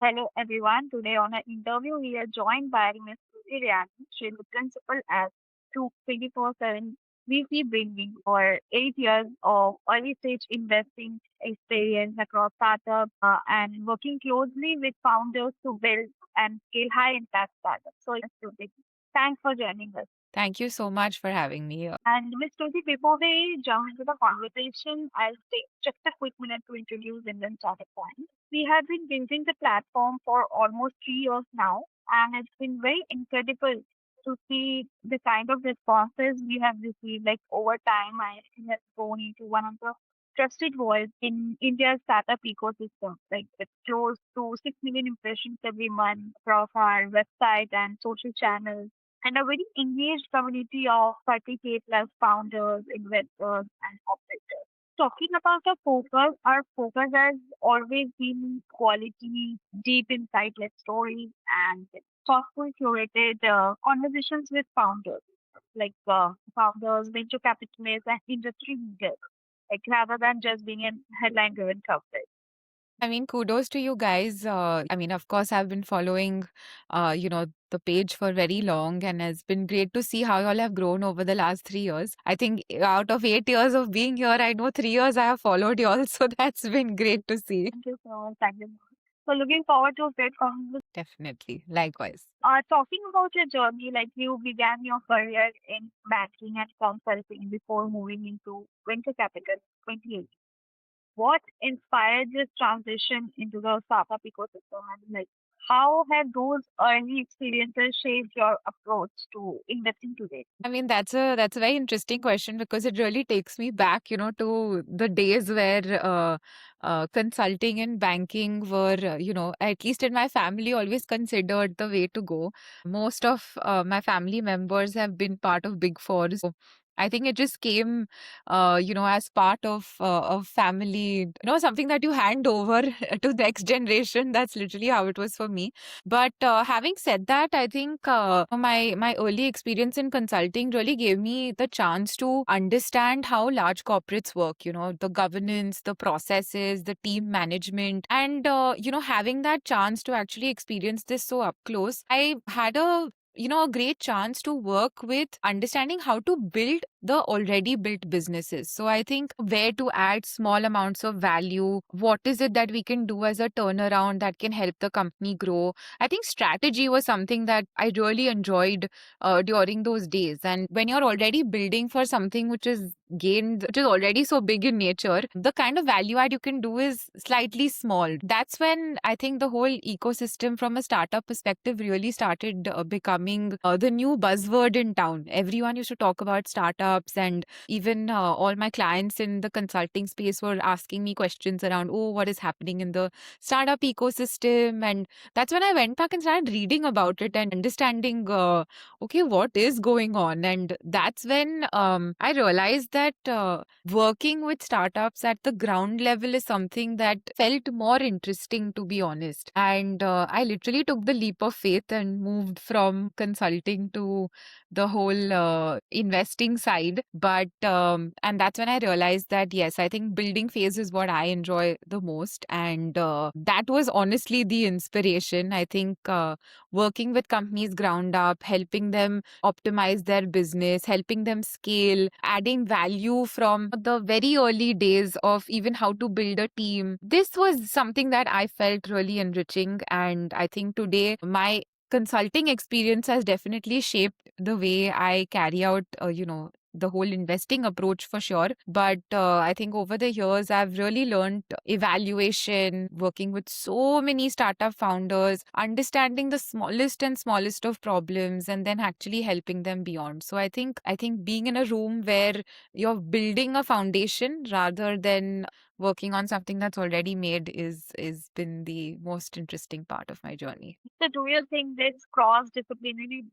Hello everyone. Today on our interview, we are joined by Ms. Suzy Rani. She is the principal at 24/7 VC bringing for 8 years of early stage investing experience across startups and working closely with founders to build and scale high impact startups. So, Ms. Suzy, thanks for joining us. Thank you so much for having me here. And Ms. Tuti, before we jump into the conversation, I'll take just a quick minute to introduce Indian Startup Point. We have been building the platform for almost 3 years now, and it's been very incredible to see the kind of responses we have received. Like over time, I think has grown into one of the trusted voice in India's startup ecosystem. Like it's close to 6 million impressions every month across our website and social channels and a very engaged community of 30K plus founders, investors, and operators. Talking about the focus, our focus has always been quality, deep insight-led stories and thoughtful curated conversations with founders, like founders, venture capitalists, and industry leaders, like rather than just being a headline-driven coverage. I mean, kudos to you guys. Of course, I've been following, the page for very long, and it's been great to see how you all have grown over the last 3 years. I think out of 8 years of being here, I know 3 years I have followed you all, so that's been great to see. Thank you so much. Thank you. So looking forward to a great conversation. Definitely. Likewise. Talking about your journey, like you began your career in banking and consulting before moving into venture capital 2018. What inspired this transition into the startup ecosystem, and like how have those early experiences shaped your approach to investing today? I mean, that's a very interesting question because it really takes me back, to the days where consulting and banking were, at least in my family, always considered the way to go. Most of my family members have been part of Big Four, so I think it just came, as part of family, something that you hand over to the next generation. That's literally how it was for me. But having said that, I think my early experience in consulting really gave me the chance to understand how large corporates work. The governance, the processes, the team management, and having that chance to actually experience this so up close, I had a great chance to work with understanding how to build the already built businesses. So I think where to add small amounts of value, what is it that we can do as a turnaround that can help the company grow. I think strategy was something that I really enjoyed during those days. And when you're already building for something which is already so big in nature, the kind of value add you can do is slightly small. That's when I think the whole ecosystem from a startup perspective really started becoming the new buzzword in town. Everyone used to talk about startups, and even all my clients in the consulting space were asking me questions around, oh, what is happening in the startup ecosystem. And that's when I went back and started reading about it and understanding, okay, what is going on. And that's when I realized that working with startups at the ground level is something that felt more interesting, to be honest. And I literally took the leap of faith and moved from consulting to the whole investing side. And that's when I realized that, yes, I think building phase is what I enjoy the most. And that was honestly the inspiration. I think working with companies ground up, helping them optimize their business, helping them scale, adding value from the very early days of even how to build a team. This was something that I felt really enriching. And I think today my consulting experience has definitely shaped the way I carry out, the whole investing approach for sure. But I think over the years, I've really learned evaluation, working with so many startup founders, understanding the smallest and smallest of problems, and then actually helping them beyond. So I think being in a room where you're building a foundation rather than working on something that's already made is been the most interesting part of my journey. So do you think this cross-disciplinary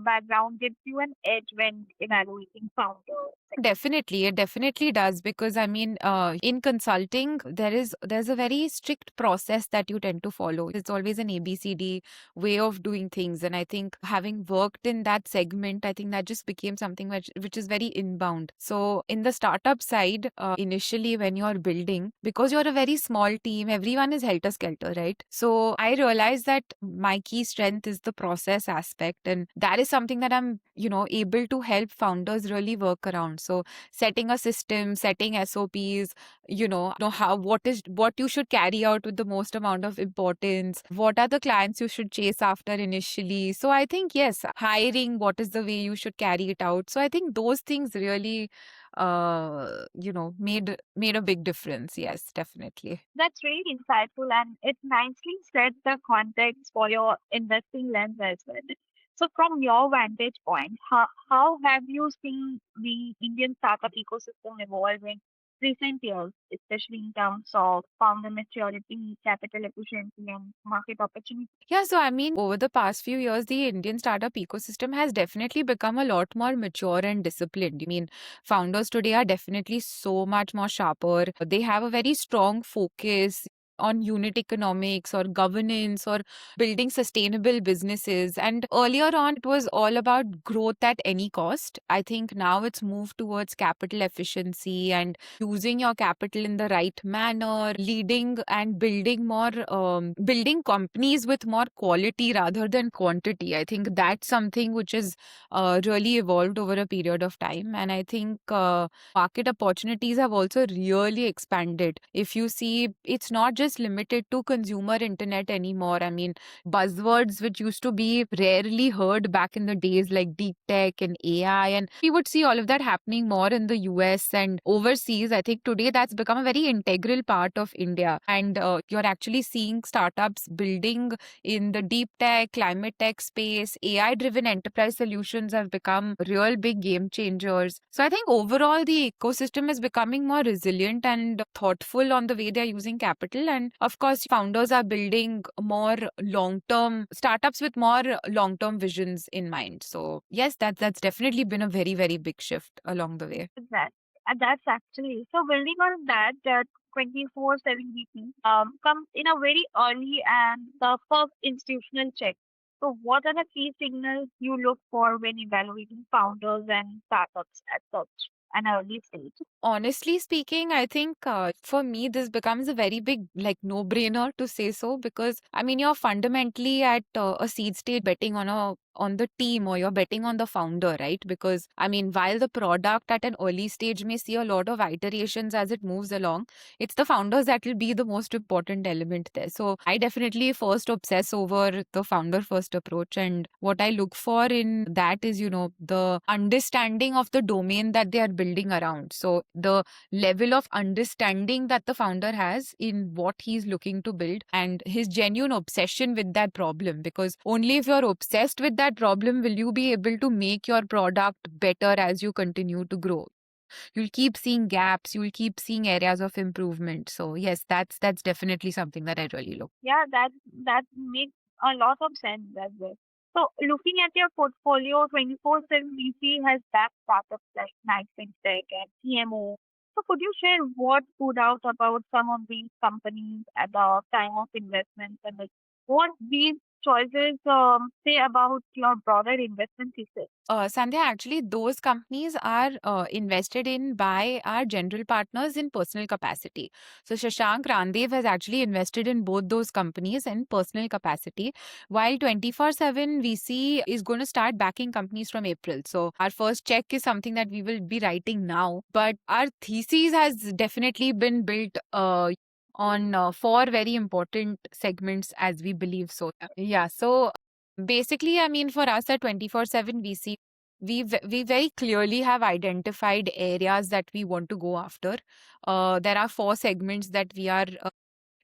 background gives you an edge when evaluating founders? Definitely, it definitely does because I mean, in consulting, there's a very strict process that you tend to follow. It's always an ABCD way of doing things, and I think having worked in that segment, I think that just became something which is very inbound. So in the startup side, initially when you're building, because you're a very small team, everyone is helter skelter, right? So I realized that my key strength is the process aspect, and that is something that I'm able to help founders really work around. So setting a system, setting SOPs, know how what you should carry out with the most amount of importance, what are the clients you should chase after initially. So I think yes, hiring, what is the way you should carry it out. So I think those things really made a big difference. Yes, definitely. That's really insightful and it nicely sets the context for your investing lens as well. So, from your vantage point, how have you seen the Indian startup ecosystem evolve in recent years, especially in terms of founder maturity, capital efficiency, and market opportunity? Yeah, so I mean, over the past few years, the Indian startup ecosystem has definitely become a lot more mature and disciplined. I mean, founders today are definitely so much more sharper. They have a very strong focus on unit economics or governance or building sustainable businesses. And earlier on, it was all about growth at any cost. I think now it's moved towards capital efficiency and using your capital in the right manner, leading and building more, building companies with more quality rather than quantity. I think that's something which is really evolved over a period of time. And I think market opportunities have also really expanded. If you see, it's not just limited to consumer internet anymore. I mean, buzzwords which used to be rarely heard back in the days like deep tech and AI, and we would see all of that happening more in the US and overseas. I think today that's become a very integral part of India, and you're actually seeing startups building in the deep tech, climate tech space. AI driven enterprise solutions have become real big game changers. So I think overall the ecosystem is becoming more resilient and thoughtful on the way they're using capital. And of course, founders are building more long term startups with more long term visions in mind. So yes, that's definitely been a very, very big shift along the way. That that's actually so building on that, that 24/7 VP comes in a very early and the first institutional check. So, what are the key signals you look for when evaluating founders and startups at such an early stage? Honestly speaking, I think for me, this becomes a very big, like, no brainer to say so because I mean, you're fundamentally at a seed stage betting on the team or you're betting on the founder, right? Because I mean, while the product at an early stage may see a lot of iterations as it moves along, it's the founders that will be the most important element there. So I definitely first obsess over the founder first approach. And what I look for in that is, the understanding of the domain that they are building around. So the level of understanding that the founder has in what he's looking to build and his genuine obsession with that problem. Because only if you're obsessed with that problem will you be able to make your product better as you continue to grow. You'll keep seeing gaps, you'll keep seeing areas of improvement. So yes, that's definitely something that I really look. Yeah, that makes a lot of sense as well. So, looking at your portfolio, 24/7 VC has backed startups like Night FinTech and CMO. So, could you share what stood out about some of these companies at the time of investment and like, what these choices say about your broader investment thesis? Sandhya, actually, those companies are invested in by our general partners in personal capacity. So, Shashank Randev has actually invested in both those companies in personal capacity, while 24/7 VC is going to start backing companies from April. So, our first check is something that we will be writing now, but our thesis has definitely been built. On four very important segments as we believe so. Yeah, so basically, I mean, for us at 24/7 VC, we very clearly have identified areas that we want to go after. There are four segments that we are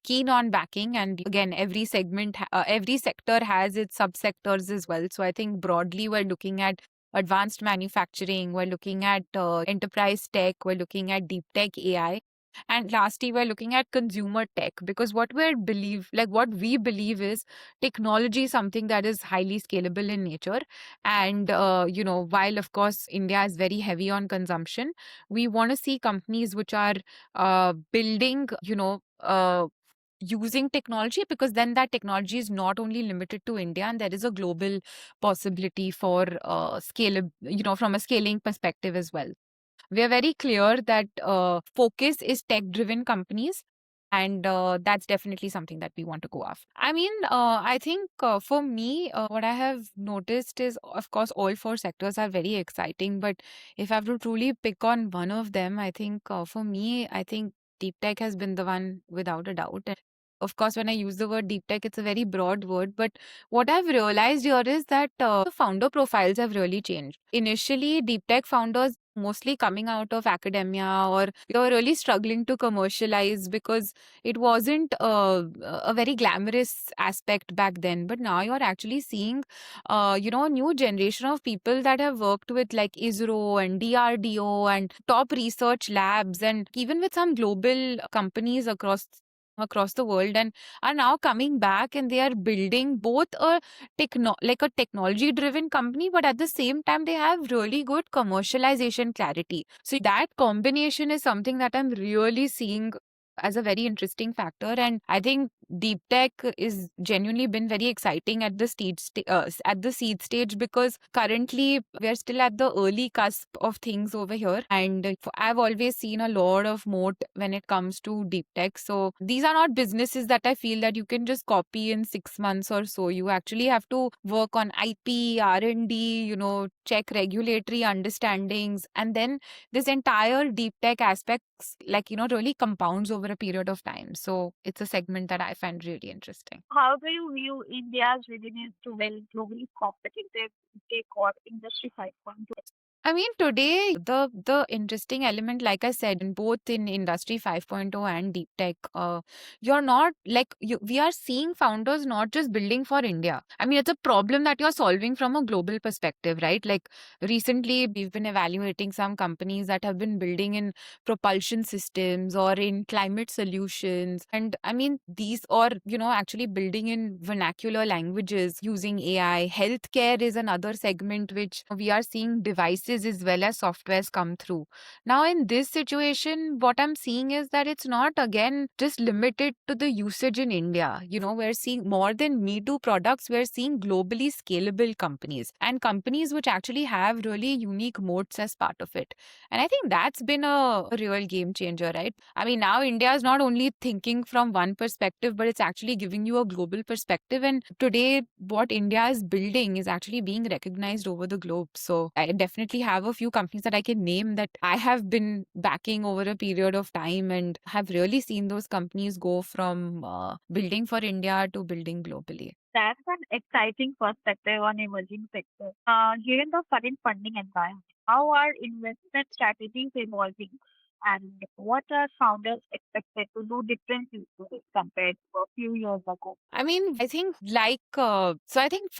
keen on backing, and again, every sector has its subsectors as well. So I think broadly, we're looking at advanced manufacturing, we're looking at enterprise tech, we're looking at deep tech AI. And lastly, we're looking at consumer tech, because what we believe is technology is something that is highly scalable in nature. And, while of course India is very heavy on consumption, we want to see companies which are building, using technology, because then that technology is not only limited to India, and there is a global possibility for scale, from a scaling perspective as well. We are very clear that focus is tech driven companies, and that's definitely something that we want to go after. I mean, I think for me, what I have noticed is, of course, all four sectors are very exciting, but if I have to truly pick on one of them, I think for me, I think deep tech has been the one without a doubt. And of course, when I use the word deep tech, it's a very broad word, but what I've realized here is that the founder profiles have really changed. Initially, deep tech founders mostly coming out of academia, or they were really struggling to commercialize because it wasn't a very glamorous aspect back then. But now you're actually seeing, a new generation of people that have worked with like ISRO and DRDO and top research labs, and even with some global companies across the world, and are now coming back, and they are building both a technology driven company, but at the same time they have really good commercialization clarity. So that combination is something that I'm really seeing as a very interesting factor. And I think deep tech is genuinely been very exciting at the at the seed stage, because currently we are still at the early cusp of things over here, and I've always seen a lot of moat when it comes to deep tech. So these are not businesses that I feel that you can just copy in 6 months or so. You actually have to work on IP, R&D, check regulatory understandings, and then this entire deep tech aspects, really compounds over a period of time. So it's a segment that I find really interesting. How do you view India's readiness to build globally competitive tech or Industry 5.0? I mean, today the interesting element, like I said, in both in Industry 5.0 and deep tech, you're not we are seeing founders not just building for India. I mean, it's a problem that you're solving from a global perspective, right? Like recently, we've been evaluating some companies that have been building in propulsion systems or in climate solutions, and I mean these, or actually building in vernacular languages using AI. Healthcare is another segment which we are seeing devices as well as softwares come through. Now, in this situation, what I'm seeing is that it's not again just limited to the usage in India. We're seeing more than Me Too products, we're seeing globally scalable companies, and companies which actually have really unique moats as part of it. And I think that's been a real game changer, right? I mean, now India is not only thinking from one perspective, but it's actually giving you a global perspective. And today, what India is building is actually being recognized over the globe. So I definitely have a few companies that I can name that I have been backing over a period of time, and have really seen those companies go from building for India to building globally. That's an exciting perspective on emerging sectors. Given the current funding environment, how are investment strategies evolving, and what are founders expected to do differently compared to a few years ago? I mean, I think so I think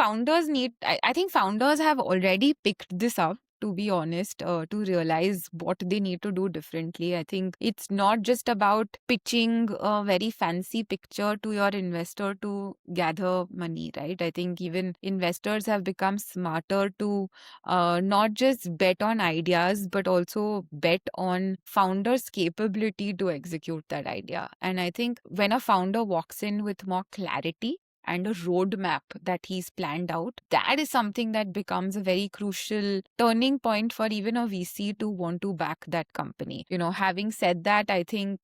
I think founders have already picked this up, to be honest, to realize what they need to do differently. I think it's not just about pitching a very fancy picture to your investor to gather money, right? I think even investors have become smarter to not just bet on ideas, but also bet on founders' capability to execute that idea. And I think when a founder walks in with more clarity and a roadmap that he's planned out, that is something that becomes a very crucial turning point for even a VC to want to back that company. Having said that, I think,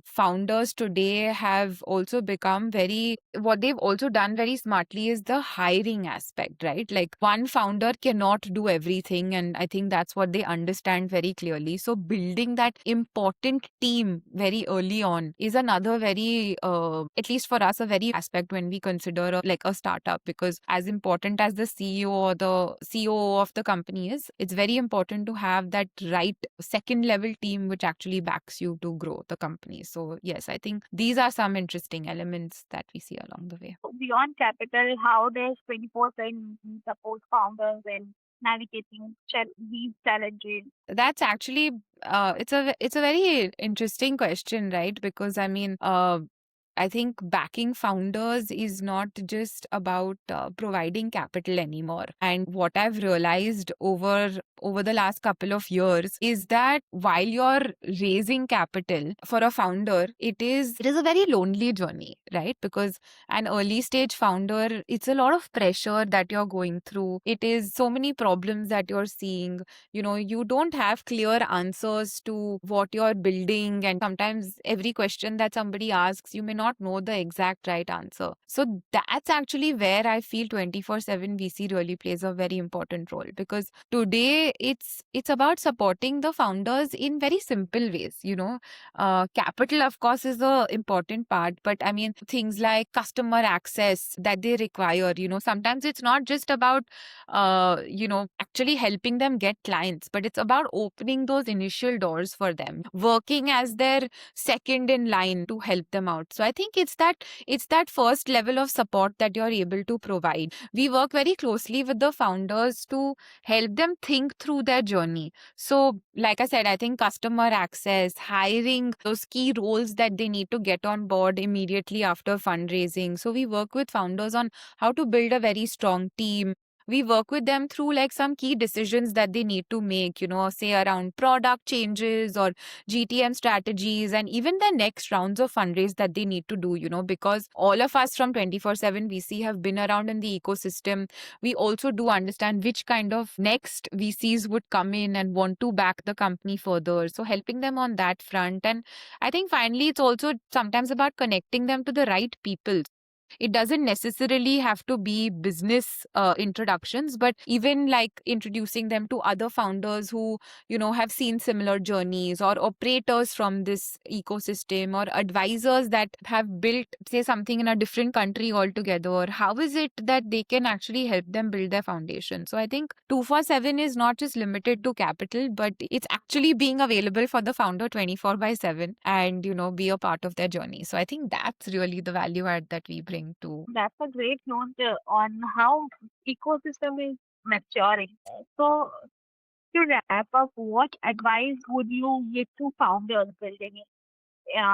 founders today have also become what they've also done very smartly is the hiring aspect, right? Like one founder cannot do everything. And I think that's what they understand very clearly. So building that important team very early on is another very, at least for us, a very aspect when we consider a startup, because as important as the CEO or the COO of the company is, it's very important to have that right second level team which actually backs you to grow the company. So yes, I think these are some interesting elements that we see along the way. Beyond capital, how does 24/7 support founders in navigating these challenges? That's actually it's a very interesting question, right? Because I mean, I think backing founders is not just about providing capital anymore. And what I've realized over the last couple of years is that while you're raising capital for a founder, it is a very lonely journey, right? Because an early stage founder, it's a lot of pressure that you're going through. It is so many problems that you're seeing. You don't have clear answers to what you're building, and sometimes every question that somebody asks, you may not know the exact right answer. So that's actually where I feel 24/7 VC really plays a very important role, because today it's about supporting the founders in very simple ways. Capital, of course, is the important part, but I mean, things like customer access that they require. Sometimes it's not just about actually helping them get clients, but it's about opening those initial doors for them, working as their second in line to help them out. So I think it's that first level of support that you're able to provide. We work very closely with the founders to help them think through their journey. So, like I said, I think customer access, hiring those key roles that they need to get on board immediately after fundraising. So, we work with founders on how to build a very strong team. We work with them through like some key decisions that they need to make, say around product changes or GTM strategies, and even the next rounds of fundraise that they need to do, because all of us from 24/7 VC have been around in the ecosystem. We also do understand which kind of next VCs would come in and want to back the company further. So helping them on that front. And I think finally, it's also sometimes about connecting them to the right people. It doesn't necessarily have to be business introductions, but even like introducing them to other founders who, have seen similar journeys, or operators from this ecosystem, or advisors that have built, say, something in a different country altogether. How is it that they can actually help them build their foundation? So I think 247 is not just limited to capital, but it's actually being available for the founder 24/7 and, be a part of their journey. So I think that's really the value add that we bring to. That's a great note on how ecosystem is maturing. So to wrap up, what advice would you give to founders building in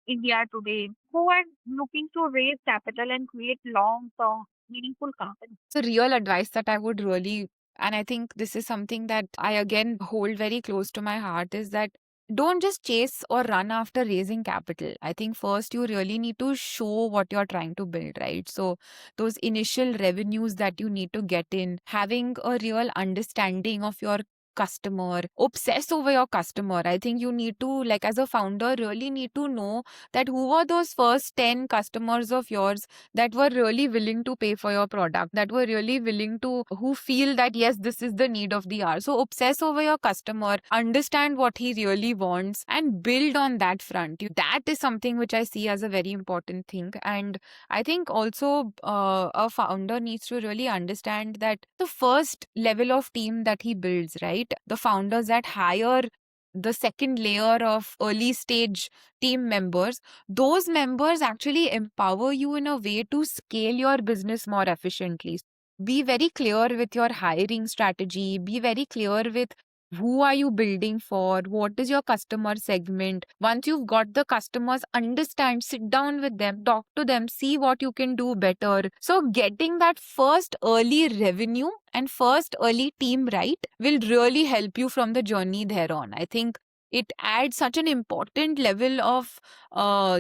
India today who are looking to raise capital and create long-term meaningful companies? So real advice that I would really, and I think this is something that I again hold very close to my heart, is that don't just chase or run after raising capital. I think first you really need to show what you're trying to build, right? So those initial revenues that you need to get in, having a real understanding of your customer, obsess over your customer. I think you need to, like, as a founder, really need to know that who are those first 10 customers of yours that were really willing to pay for your product, that were really willing to, who feel that, yes, this is the need of the hour. So obsess over your customer, understand what he really wants, and build on that front. That is something which I see as a very important thing. And I think also a founder needs to really understand that the first level of team that he builds, right? The founders that hire the second layer of early stage team members, those members actually empower you in a way to scale your business more efficiently. Be very clear with your hiring strategy, be very clear with who are you building for, what is your customer segment. Once you've got the customers, understand, sit down with them, talk to them, see what you can do better. So getting that first early revenue and first early team right will really help you from the journey thereon. I think it adds such an important level of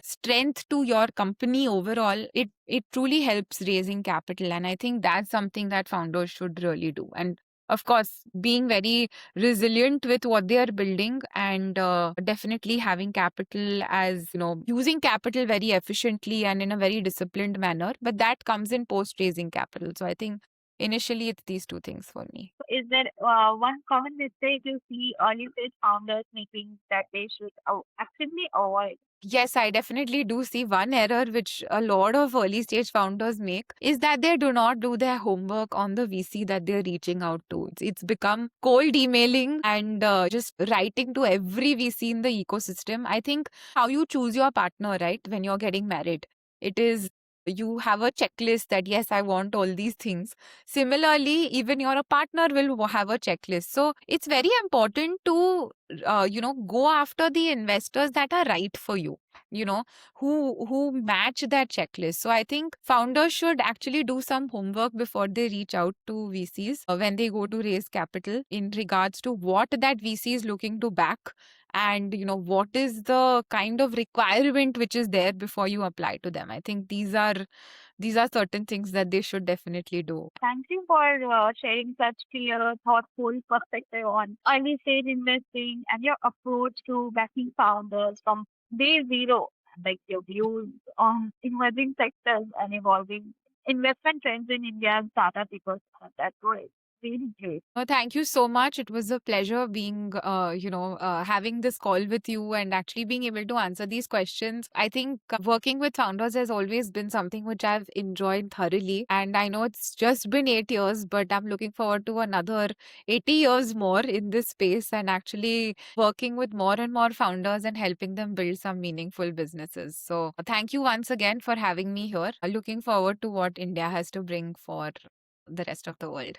strength to your company overall. It truly helps raising capital, and I think that's something that founders should really do. And of course, being very resilient with what they are building, and definitely having capital, as using capital very efficiently and in a very disciplined manner. But that comes in post raising capital. So I think initially it's these two things for me. Is there one common mistake you see early stage founders making that they should actively avoid? Yes, I definitely do see one error which a lot of early stage founders make, is that they do not do their homework on the VC that they're reaching out to. It's become cold emailing and just writing to every VC in the ecosystem. I think how you choose your partner, right, when you're getting married, it is you have a checklist that yes, I want all these things. Similarly, even your partner will have a checklist. So it's very important to go after the investors that are right for you, you know, who match that checklist. So I think founders should actually do some homework before they reach out to VCs when they go to raise capital, in regards to what that VC is looking to back, and what is the kind of requirement which is there before you apply to them. I think these are certain things that they should definitely do. Thank you for sharing such clear, thoughtful perspective on early stage investing and your approach to backing founders from day zero, like your views on emerging sectors and evolving investment trends in India's startup ecosystem. That's great. Really great. Thank you so much. It was a pleasure being, having this call with you and actually being able to answer these questions. I think working with founders has always been something which I've enjoyed thoroughly. And I know it's just been 8 years, but I'm looking forward to another 80 years more in this space and actually working with more and more founders and helping them build some meaningful businesses. So thank you once again for having me here. Looking forward to what India has to bring for the rest of the world.